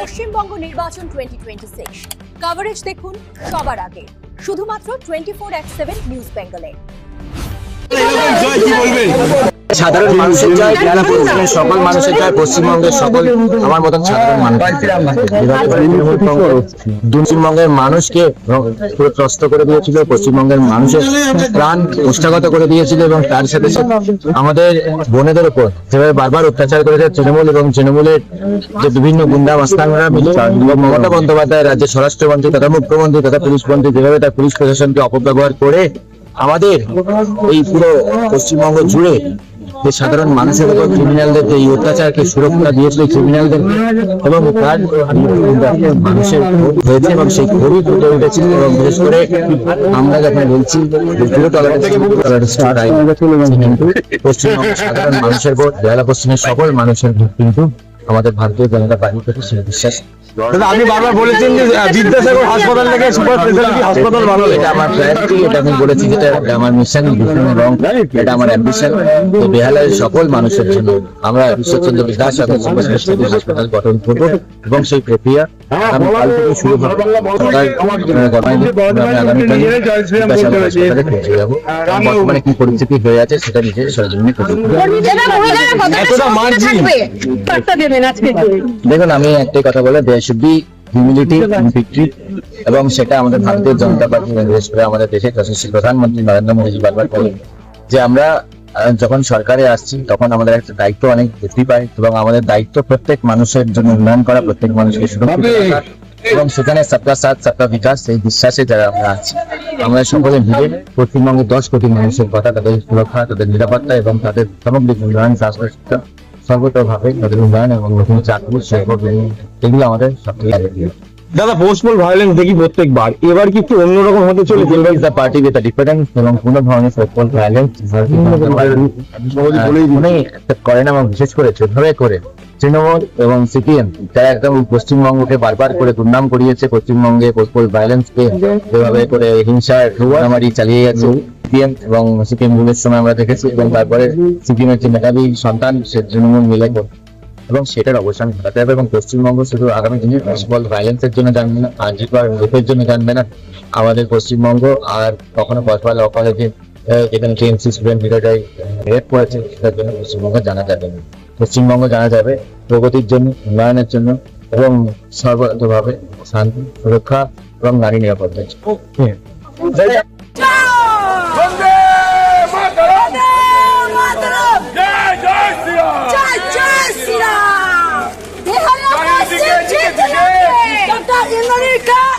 পশ্চিমবঙ্গ নির্বাচন 2026 কভারেজ দেখুন সবার আগে শুধুমাত্র 24/7 নিউজ বেঙ্গলে। সাধারণ মানুষের জয়, বেহালা পরিবারের সকল মানুষের জয়, পশ্চিমবঙ্গের সকল আমার মতন সাধারণ মানুষ, পশ্চিমবঙ্গের মানুষকে ত্রস্ত করে দিয়েছিল, পশ্চিমবঙ্গের মানুষের প্রাণ ওষ্ঠাগত করে দিয়েছিল এবং তার সাথে আমাদের বোনেদের উপর যেভাবে বারবার অত্যাচার করেছে তৃণমূল এবং তৃণমূলের যে বিভিন্ন গুন্ডা মাস্তানরা মিলে এবং মমতা বন্দ্যোপাধ্যায় রাজ্যের স্বরাষ্ট্রমন্ত্রী তথা মুখ্যমন্ত্রী তথা পুলিশ মন্ত্রী যেভাবে তার পুলিশ প্রশাসনকে অপব্যবহার করে আমাদের এই পুরো পশ্চিমবঙ্গ জুড়ে যে সাধারণ মানুষের উপর ক্রিমিনালদের এই অত্যাচারকে সুরক্ষা দিয়েছিল ক্রিমিনালদের এবং তার মানুষের হয়েছে এবং সেই ক্ষোভই ফুটে উঠেছিল এবং বিশেষ করে আমরা যখন বলছি পশ্চিমবঙ্গের সাধারণ মানুষের ভোট, বেহালা পশ্চিমের সকল মানুষের ভোট কিন্তু আমাদের ভারতীয় জনতা পার্টি থেকে সেই বিশ্বাস। আপনি বারবার বলেছেন যে বিদ্যাসাগর হাসপাতাল থেকে সুপার স্পেশালিটি হাসপাতাল ভালো, এটা আমার প্রায়োরিটি, এটা আমি বলেছি, যেটা আমার মিশন এবং এটা আমার অ্যাম্বিশন। তো বেহালার সকল মানুষের জন্য আমরা ঈশ্বরচন্দ্র বিকাশ এবং সুপার স্পেশালিটি হাসপাতাল গঠন করবো এবং সেই প্রক্রিয়া আমি কাল থেকে শুরু হবে। বর্তমানে কি পরিস্থিতি হয়ে আছে সেটা নিজের সরজমিনে দেখুন, আমি একটাই কথা বলে there should be humility and victory, এবং সেটা আমাদের ভারতীয় জনতা পার্টি বিশেষ করে আমাদের দেশের যশস্বী প্রধানমন্ত্রী নরেন্দ্র মোদী বারবার বলেন যে আমরা যখন সরকারে আসছি তখন আমাদের একটা দায়িত্ব অনেক বৃদ্ধি পায় এবং আমাদের দায়িত্ব প্রত্যেক মানুষের জন্য উন্নয়ন করা, প্রত্যেক মানুষকে সুরক্ষিত রাখা এবং সেখানে সবকা সাথ সবকা বিকাশ এই বিশ্বাসে যারা আমরা আছি, আমরা সকলে মিলে পশ্চিমবঙ্গের 10 কোটি মানুষের কথা, তাদের সুরক্ষা, তাদের নিরাপত্তা এবং তাদের সামগ্রিক উন্নয়ন, স্বাস্থ্য সর্বতভাবে তাদের উন্নয়ন এবং নতুন চাকরি এগুলো আমাদের সবথেকে। দাদা, ফোর্সফুল ভায়োলেন্স দেখি প্রত্যেকবার, এবার কি একটু অন্যরকম হতে চলেছে? পার্টি উইথ ডিফারেন্স এবং কোনো ধরনের ফোর্সফুল ভায়োলেন্স করে না এবং বিশেষ করে যেভাবে করে তৃণমূল এবং সিপিএম যারা একদম পশ্চিমবঙ্গকে বারবার করে দুর্নাম করিয়েছে, পশ্চিমবঙ্গে ফোর্সফুল ভায়োলেন্সকে যেভাবে করে হিংসার মারামারি চালিয়ে গেছে সিপিএম এবং সিপিএম যুগের সময় আমরা দেখেছি, এবং তারপরে সিপিএমের যে মেধাবী সন্তান সে তৃণমূল মিলে এবং সেটার অবসান ঘটাতে হবে। এবং পশ্চিমবঙ্গ শুধু আগামী দিনে ফোর্সফুল ভায়োলেন্সের জন্য জানবে না, আর্জিকর রেপের জন্য জানবে না, আমাদের পশ্চিমবঙ্গ আর কখনো কসবা ল কলেজে যেখানে টিএমসি স্টুডেন্ট লিডাররাই রেপ করেছে সেটার জন্য পশ্চিমবঙ্গ জানা যাবে না। পশ্চিমবঙ্গ জানা যাবে প্রগতির জন্য, উন্নয়নের জন্য এবং সর্বতভাবে শান্তি, সুরক্ষা এবং নারী নিরাপত্তার জন্য। America!